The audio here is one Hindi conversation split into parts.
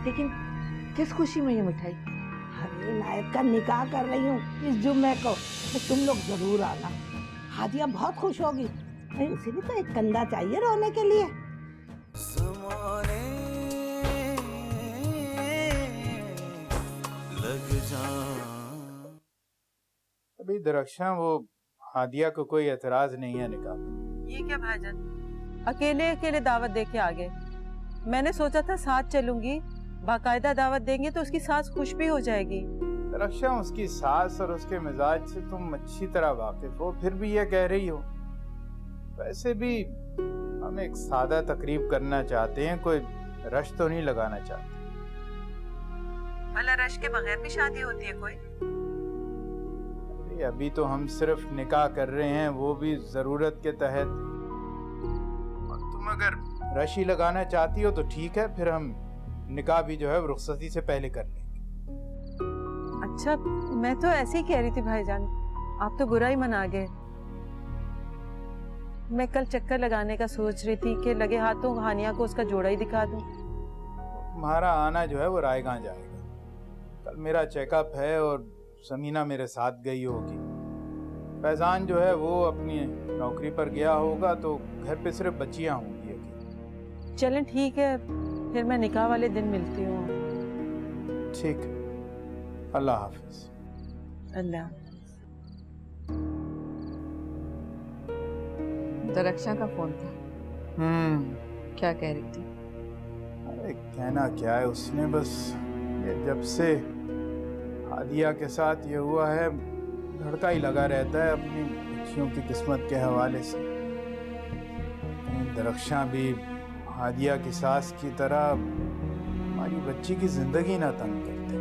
लेकिन किस खुशी में ये मिठाई? अरे नायक का निकाह कर रही हूँ इस जुम्मे को, तो तुम लोग जरूर आना। हादिया बहुत खुश होगी। नहीं, उसे भी तो एक कंधा चाहिए रोने के लिए। अभी दरख्शां वो हादिया को कोई एतराज नहीं है निकाह पर। ये क्या भाईजान, अकेले अकेले दावत दे के आ गए? मैंने सोचा था साथ चलूंगी, बाकायदा दावत देंगे तो उसकी सास खुश भी हो जाएगी। दरख्शां उसकी सास और उसके मिजाज से तुम अच्छी तरह वाकिफ हो, फिर भी ये कह रही हो। वैसे भी हम एक सादा तकरीब करना चाहते हैं, कोई रश तो नहीं लगाना चाहते। भला रश के बगैर भी शादी होती है कोई? अभी तो हम सिर्फ निकाह कर रहे हैं, वो भी जरूरत के तहत। और तुम अगर रशी लगाना चाहती हो तो ठीक है, फिर हम निकाह भी जो है रुखसती से पहले कर लेंगे। अच्छा, मैं तो ऐसे ही कह रही थी भाईजान, आप तो बुरा ही मना गए। मैं कल चक्कर लगाने का सोच रही थी कि लगे हाथों हानिया को उसका जोड़ा ही दिखा दूं। तुम्हारा आना जो है वो रायगां जाएगा। कल मेरा चेकअप है और समीना मेरे साथ गई होगी। फैजान जो है वो अपनी नौकरी पर गया होगा, तो घर पे सिर्फ बच्चियां होंगी अकेली। चलें ठीक है, फिर मैं निकाह वाले दिन मिलती हूँ। ठीक, अल्लाह हाफिज। अल्लाह। दरख्शां का फोन था। क्या कह रही थी? अरे कहना क्या है उसने, बस ये जब से हादिया के साथ ये हुआ है धड़का ही लगा रहता है अपनी बच्चियों की किस्मत के हवाले से। कहीं दरख्शां भी हादिया की सास की तरह हमारी बच्ची की जिंदगी ना तंग करते।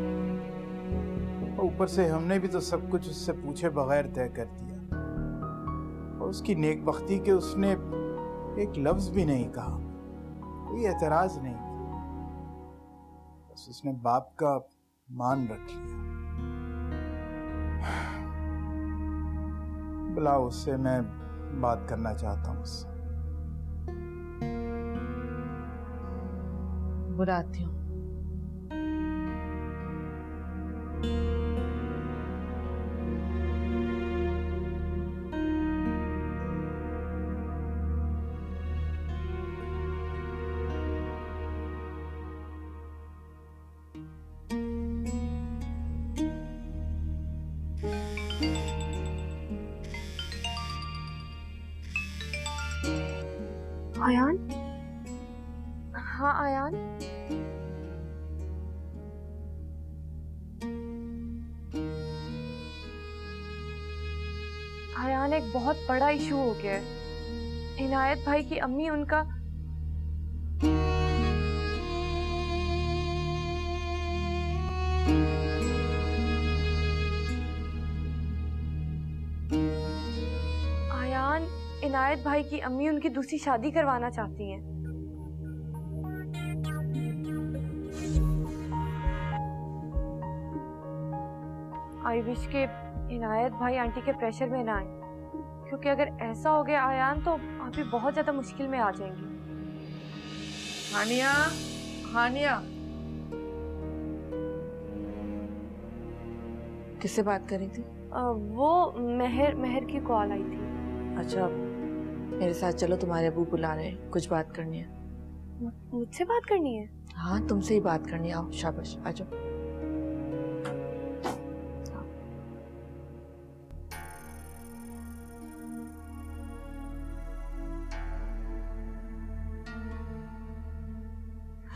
और ऊपर से हमने भी तो सब कुछ उससे पूछे बगैर तय कर दिया, और उसकी नेकबख्ती के उसने एक लफ्ज भी नहीं कहा, कोई एतराज नहीं किया। बस उसने बाप का मान रख लिया। बुलाओ उससे, मैं बात करना चाहता हूँ उससे। बुलाती हूँ। आयान? हाँ आयान, आयान एक बहुत बड़ा इशू हो गया है। इनायत भाई की अम्मी उनका आयान, इनायत भाई की अम्मी उनकी दूसरी शादी करवाना चाहती हैं। आई विश के इनायत भाई आंटी के प्रेशर में ना आए, क्योंकि अगर ऐसा हो गया आयान तो आप भी बहुत ज्यादा मुश्किल में आ जाएंगी। हानिया, हानिया। किससे बात कर रही थी? वो महर की कॉल आई थी। अच्छा, मेरे साथ चलो, तुम्हारे अबू बुला रहे हैं, कुछ बात करनी है। मुझसे बात करनी है? हाँ, तुमसे ही बात करनी है। आओ, शाबाश, आ जाओ।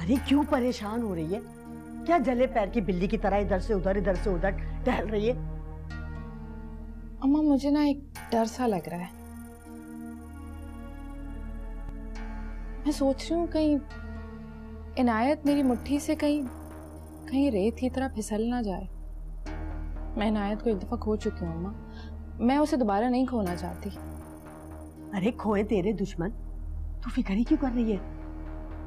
अरे क्यों परेशान हो रही है? क्या जले पैर की बिल्ली की तरह इधर से उधर टहल रही है? अम्मा, मुझे ना एक डर सा लग रहा है। मैं सोच रही हूँ कहीं इनायत मेरी मुट्ठी से कहीं रेत की तरह फिसल ना जाए। मैं इनायत को एक दफा खो चुकी हूँ अम्मा, मैं उसे दोबारा नहीं खोना चाहती। अरे खोए तेरे दुश्मन, तू फिक्र ही क्यों कर रही है?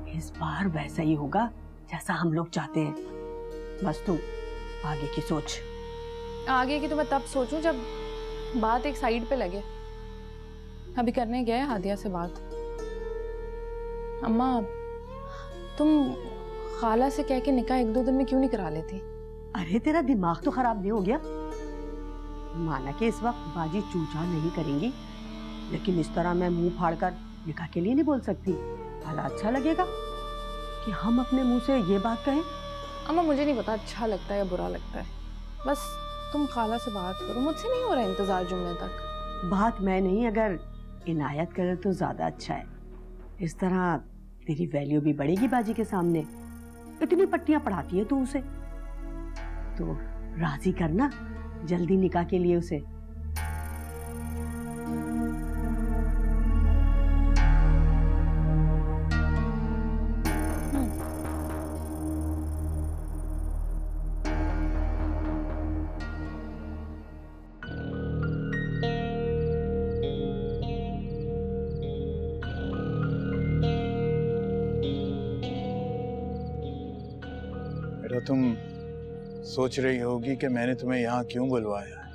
इस बार वैसा ही होगा जैसा हम लोग चाहते हैं। बस तू आगे की सोच। आगे की तो मैं तब सोचूं जब बात एक साइड पे लगे। अभी करने गए हादिया से बात। अम्मा, तुम खाला से कह के निकाह 1-2 दिन में क्यों नहीं करा लेती? अरे तेरा दिमाग तो खराब नहीं हो गया? माना कि इस वक्त बाजी चूचा नहीं करेंगी, लेकिन इस तरह मैं मुंह फाड़कर निकाह के लिए नहीं बोल सकती। भला अच्छा लगेगा कि हम अपने मुंह से ये बात कहें? अम्मा मुझे नहीं पता अच्छा लगता है या बुरा लगता है, बस तुम खाला से बात करो, मुझसे नहीं हो रहा इंतजार जुम्मे तक। बात मैं नहीं, अगर इनायत करे तो ज्यादा अच्छा है। इस तरह तेरी वैल्यू भी बढ़ेगी बाजी के सामने। इतनी पट्टियां पढ़ाती है तू उसे, तो राजी करना जल्दी निकाह के लिए उसे। बेटा तुम सोच रही होगी कि मैंने तुम्हें यहाँ क्यों बुलवाया है।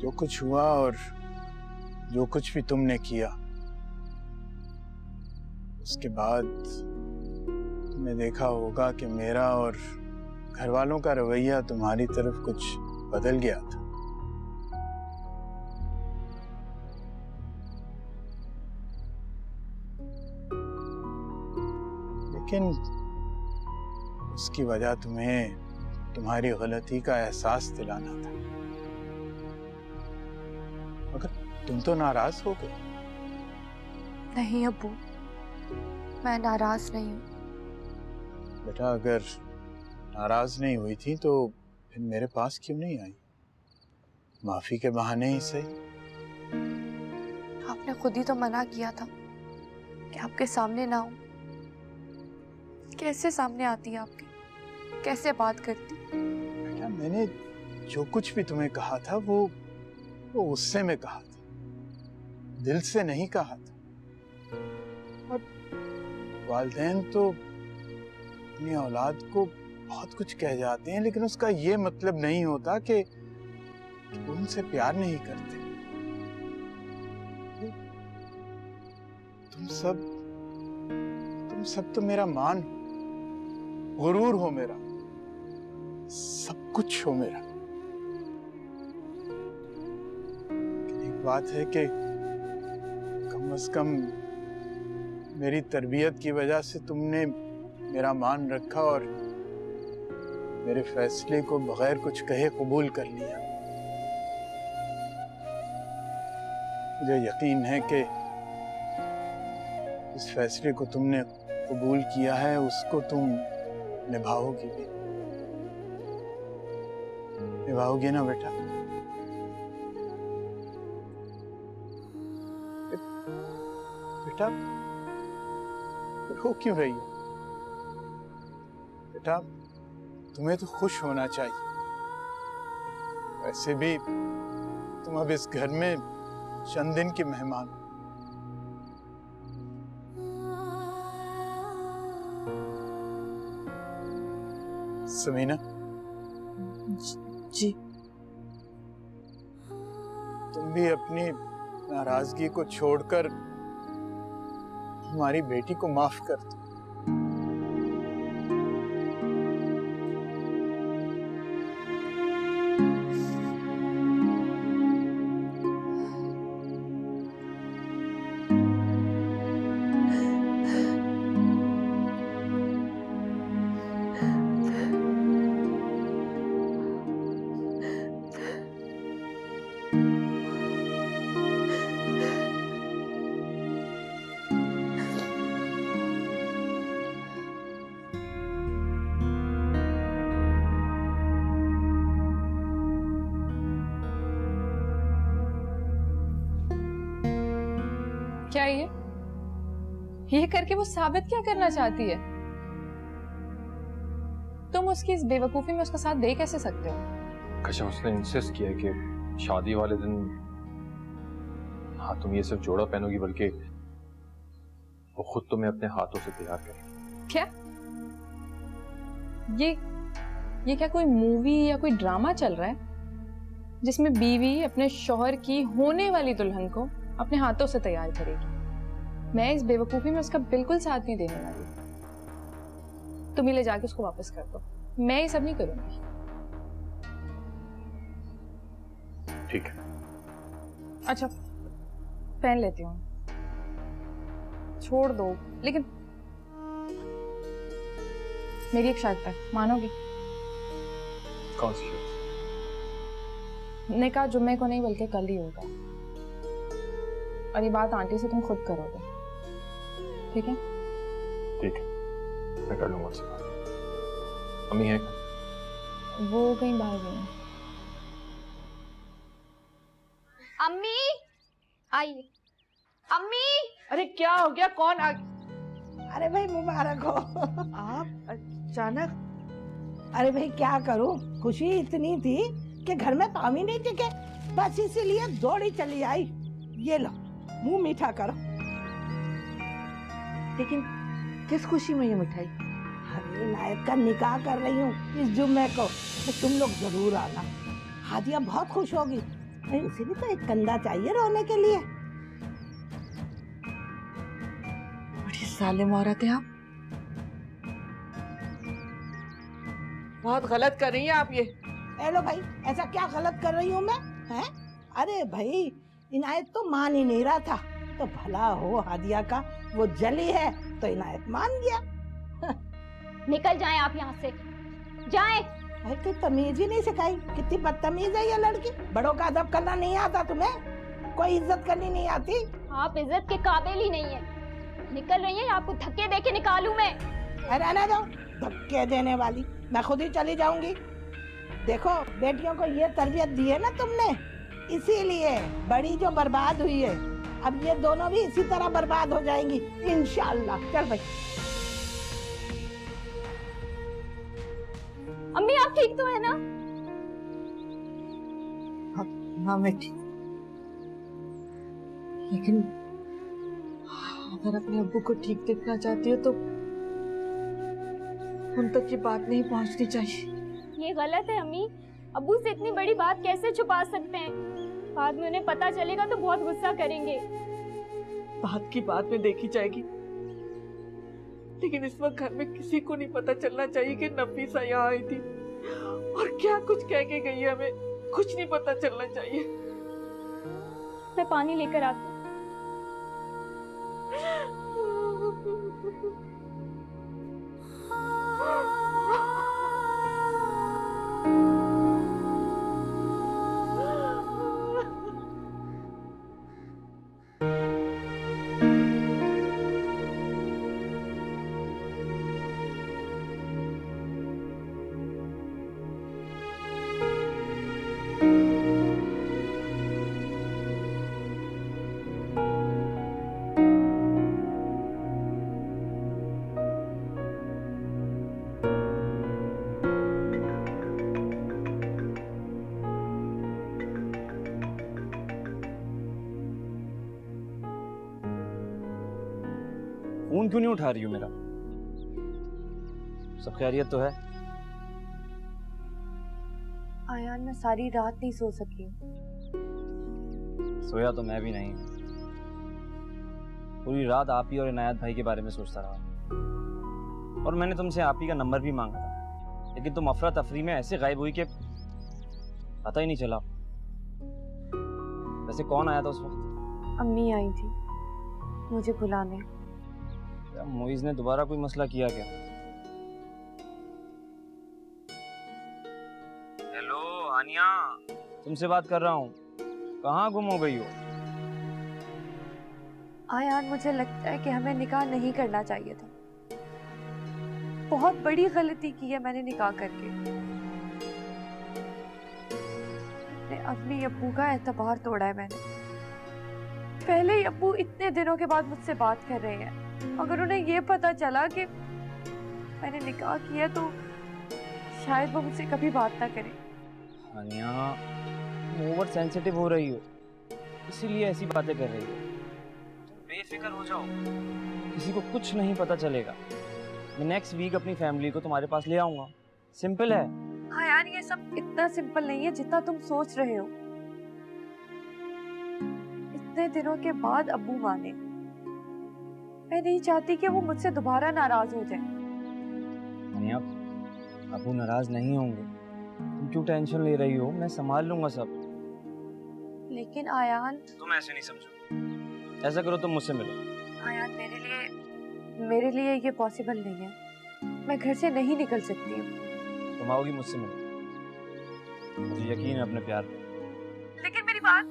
जो कुछ हुआ और जो कुछ भी तुमने किया, उसके बाद तुमने देखा होगा कि मेरा और घर वालों का रवैया तुम्हारी तरफ कुछ बदल गया था। लेकिन उसकी वजह तुम्हें तुम्हारी गलती का एहसास दिलाना था। मगर तुम तो नाराज हो गए। नहीं अब्बू, मैं नाराज नहीं हूँ। बेटा अगर नाराज नहीं हुई थी तो फिर मेरे पास क्यों नहीं आई? माफी के बहाने ही सही। आपने खुद ही तो मना किया था कि आपके सामने ना हो। कैसे सामने आती आपके, कैसे बात करती? बेटा मैंने जो कुछ भी तुम्हें कहा था वो गुस्से में कहा था, दिल से नहीं कहा था। और वालिदैन तो अपनी औलाद को बहुत कुछ कह जाते हैं, लेकिन उसका ये मतलब नहीं होता कि वो उनसे प्यार नहीं करते। तुम सब तो मेरा मान हो, गुरूर हो मेरा, सब कुछ हो मेरा। एक बात है कि कम से कम मेरी तरबियत की वजह से तुमने मेरा मान रखा और मेरे फैसले को बगैर कुछ कहे कबूल कर लिया। मुझे यकीन है कि इस फैसले को तुमने कबूल किया है, उसको तुम निभाओगी भी। निभाओगी ना बेटा? बेटा रो क्यों रही है? बेटा तुम्हें तो खुश होना चाहिए। वैसे भी तुम अब इस घर में चंद दिन की मेहमान हो। समीना जी तुम भी अपनी नाराजगी को छोड़कर हमारी बेटी को माफ कर दो। क्या ये करके वो साबित क्या करना चाहती है? तुम उसकी इस बेवकूफी में उसका साथ दे कैसे सकते हो? अच्छा उसने इंसिस्ट किया कि शादी वाले दिन हाँ तुम ये सिर्फ जोड़ा पहनोगी, बल्कि वो खुद तुम्हें अपने हाथों से तैयार करेगी। क्या ये क्या कोई मूवी या कोई ड्रामा चल रहा है जिसमें बीवी अपने शौहर की होने वाली दुल्हन को अपने हाथों से तैयार करेगी? मैं इस बेवकूफ़ी में उसका बिल्कुल साथ नहीं देने वाली। तुम ही ले जाके उसको वापस कर दो, मैं ये सब नहीं करूंगी। ठीक है। अच्छा, पहन लेती हूँ, छोड़ दो। लेकिन मेरी एक शर्त है, मानोगी? कौन सी शर्त? निकाह जुम्मे को नहीं बल्कि कल ही होगा, और ये बात आंटी से तुम खुद करोगे, ठीक है? ठीक है, मैं कर लूंगा उससे बात। अम्मी है? वो कहीं बाहर गई हैं। अम्मी आइए। अम्मी अरे क्या हो गया, कौन आ? अरे भाई मुबारक हो। आप अचानक? अरे भाई क्या करूं, खुशी इतनी थी कि घर में काम ही नहीं टिके, बस इसीलिए दौड़ी चली आई। ये लो मुंह मीठा करो। लेकिन किस खुशी में ये मिठाई? अरे नायक का निकाह कर रही हूँ इस जुम्मे को, तो तुम लोग जरूर आना। हादिया बहुत खुश होगी। नहीं, उसे भी तो एक कंधा चाहिए रोने के लिए। बड़ी जालिम औरत है आप। बहुत गलत कर रही हैं आप ये। हेलो भाई, ऐसा क्या गलत कर रही हूँ मैं? हैं? अरे भाई इनायत तो मान ही नहीं रहा था, तो भला हो हादिया का, वो जली है तो इनायत मान गया। निकल जाएं आप यहाँ से, जाएं। भाई कोई तमीज ही नहीं सिखाई, कितनी बदतमीज है ये लड़की। बड़ों का अदब करना नहीं आता तुम्हें? कोई इज्जत करनी नहीं आती? आप इज्जत के काबिल ही नहीं है। निकल रही है, आपको धक्के देके निकालूं मैं? अरे रहने दो, धक्के देने वाली, मैं खुद ही चली जाऊंगी। देखो बेटियों को ये तरबियत दी है ना तुमने, इसीलिए बड़ी जो बर्बाद हुई है, अब ये दोनों भी इसी तरह बर्बाद हो जाएंगी इंशाल्लाह। चल भाई। अम्मी आप ठीक तो है ना? हाँ मैं ठीक, लेकिन अगर अपने अब्बू को ठीक देखना चाहती हो तो उन तक ये बात नहीं पहुंचनी चाहिए। ये गलत है अम्मी, अब्बू से इतनी बड़ी बात कैसे छुपा सकते हैं? बाद में उन्हें पता चलेगा तो बहुत गुस्सा करेंगे। बात की बात में देखी जाएगी, लेकिन इस वक्त घर में किसी को नहीं पता चलना चाहिए कि नफीसा यहाँ आई थी और क्या कुछ कह के गई है। हमें कुछ नहीं पता चलना चाहिए। मैं पानी लेकर आती हूँ। फोन क्यों नहीं उठा रही हो मेरा? सब खैरियत तो है? आयान मैं सारी रात नहीं सो सकी। सोया तो मैं भी नहीं, पूरी रात आप ही और इनायत भाई के बारे में सोचता रहा, और मैंने तुमसे आप ही का नंबर भी मांगा था, लेकिन तुम अफरा तफरी में ऐसे गायब हुई कि पता ही नहीं चला। वैसे कौन आया था उस वक्त? अम्मी आई थी मुझे बुलाने। क्या मोइज ने दोबारा कोई मसला किया क्या? हेलो आनिया, तुमसे बात कर रहा हूँ, कहाँ गुम हो गई हो? आयान मुझे लगता है कि हमें निकाह नहीं करना चाहिए था। बहुत बड़ी गलती की है मैंने निकाह करके। अपनी अब्बू का एतबार तोड़ा है मैंने। पहले ही अब्बू इतने दिनों के बाद मुझसे बात कर रहे हैं। अगर उन्हें ये पता चला कि मैंने निकाह किया तो शायद वो मुझसे कभी बात ना करें। आनिया, तुम ओवर सेंसिटिव हो रही हो, इसीलिए ऐसी बातें कर रही हो। तुम बेफिक्र हो जाओ, किसी को कुछ नहीं पता चलेगा। मैं नेक्स्ट वीक अपनी फैमिली को तुम्हारे पास ले आऊंगा। सिंपल है। हाँ यार, ये सब इतना सिंपल नहीं है जितना तुम सोच रहे हो। इतने दिनों के बाद अब्बू माने, मैं नहीं चाहती कि वो मुझसे दोबारा नाराज हो जाए। तानिया, अबू नाराज नहीं होंगे, तुम क्यों टेंशन ले रही हो? मैं संभाल लूंगा सब। लेकिन आयान, तुम ऐसे नहीं समझो। ऐसा करो, तुम मुझसे मिलो। आयान मेरे लिए ये पॉसिबल नहीं है। मैं घर से नहीं निकल सकती हूँ। तुम आओगी मुझसे मिलो, मुझे यकीन है अपने प्यार पे। लेकिन मेरी बात।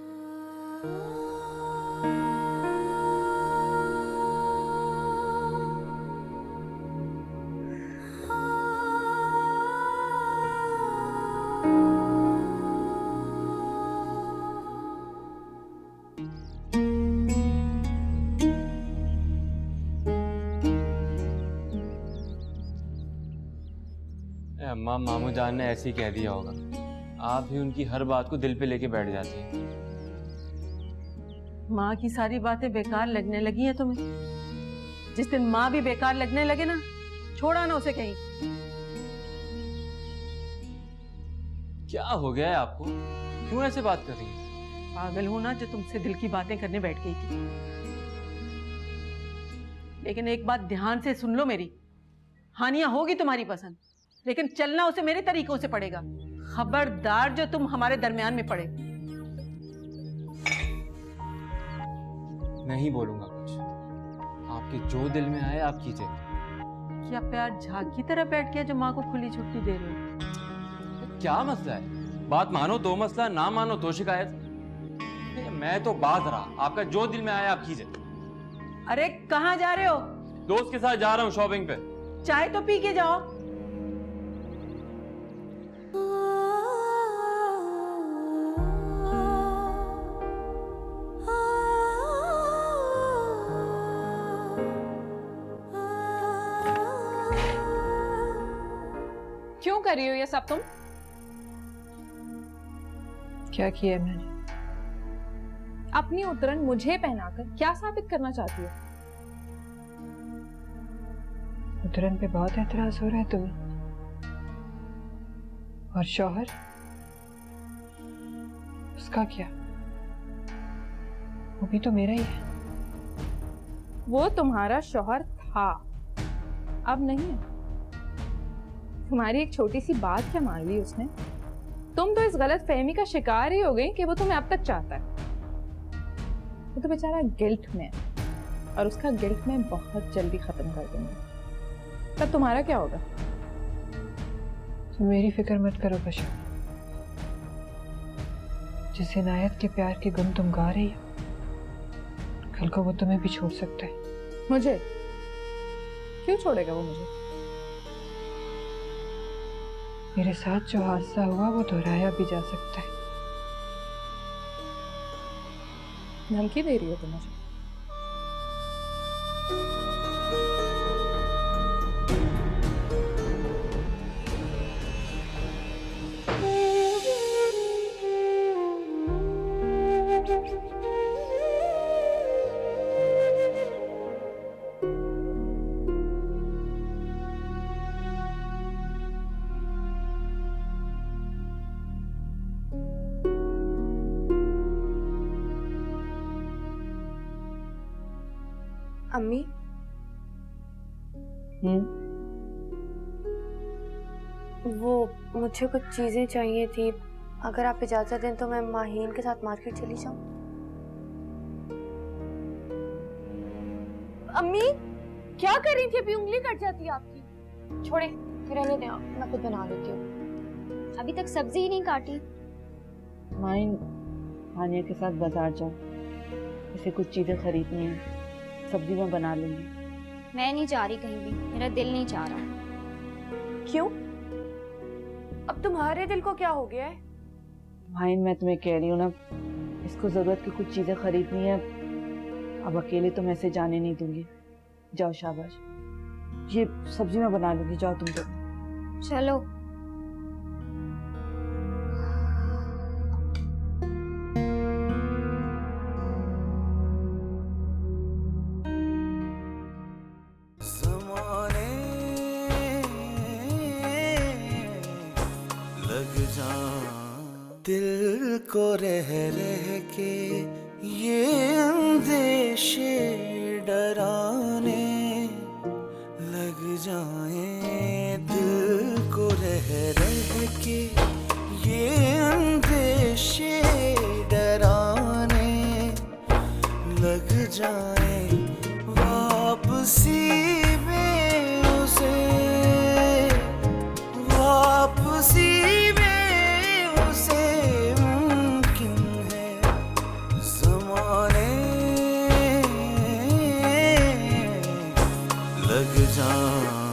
अम्मा, मामू जान ने ऐसे ही कह दिया होगा। आप भी उनकी हर बात को दिल पे लेके बैठ जाती हैं। माँ की सारी बातें बेकार लगने लगी हैं तुम्हें? जिस दिन माँ भी बेकार लगने लगे ना, छोड़ा ना उसे कहीं। क्या हो गया है आपको? क्यों ऐसे बात कर रही हैं? पागल हूं ना जो तुमसे दिल की बातें करने बैठ गई थी। लेकिन एक बात ध्यान से सुन लो मेरी, हानिया होगी तुम्हारी पसंद, लेकिन चलना उसे मेरे तरीकों से पड़ेगा। खबरदार जो तुम हमारे दरमियान में पड़े। नहीं बोलूंगा कुछ, आपके जो दिल में आए आप कीजिए। क्या प्यार झाग की तरह बैठ गया जो माँ को खुली छुट्टी दे रहे हो? क्या मसला है? बात मानो तो मसला, ना मानो तो शिकायत। मैं तो बात रहा, आपका जो दिल में आया आप कीजिए। अरे कहाँ जा रहे हो? दोस्त के साथ जा रहा हूँ शॉपिंग पे। चाय तो पी के जाओ। क्यों कर रही हो ये सब तुम? क्या किया है मैंने? अपनी उतरन मुझे पहनाकर क्या साबित करना चाहती हो? उतरन पे बहुत एतराज हो रहा है तुम्हें। और शौहर, उसका क्या? वो भी तो मेरा ही है। वो तुम्हारा शौहर था, अब नहीं है। तुम्हारी एक छोटी सी बात क्या मान ली उसने? तुम तो इस गलत फहमी का शिकार ही हो गई कि वो तुम्हें अब तक चाहता है। वो तो बेचारा गिल्ट में है, और उसका गिल्ट मैं बहुत जल्दी खत्म कर दूंगी। तब तुम्हारा क्या होगा? तुम मेरी फिक्र मत करो बशा। जिस इनायत के प्यार के गुण तुम गा रही हो, कल को वो तुम्हें भी छोड़ सकता है। मुझे क्यों छोड़ेगा वो मुझे? मेरे साथ जो हादसा हुआ वो दोहराया भी जा सकता है। धमकी दे रही हो तुम मुझे? अम्मी, वो मुझे कुछ चीजें चाहिए थी। अगर आप इजाजत दें तो मैं माहीन के साथ मार्केट चली जाऊं। अम्मी, क्या कर रही थी? अभी उंगली कट जाती है आपकी। छोड़े, रहने दें, मैं खुद बना लेती हूँ। अभी तक सब्जी ही नहीं काटी। माइन, हानिया के साथ बाजार जाओ, इसे कुछ चीजें खरीदनी है, सब्जी में बना लूंगी। मैं नहीं जा रही कहीं भी, मेरा दिल नहीं चाह रहा। क्यों? अब तुम्हारे दिल को क्या हो गया है? माइन, मैं तुम्हें कह रही हूँ ना, इसको जरूरत की कुछ चीजें खरीदनी है। अब अकेले तुम ऐसे जाने नहीं दूंगी। जाओ, शाबाश। ये सब्जी में बना लूंगी, जाओ तुम तो। चलो। दिल को रह रह के ये अंदेशे डराने जाए वापसी में उसे, वापसी में उसे मुमकिन है ज़माने लग जाए।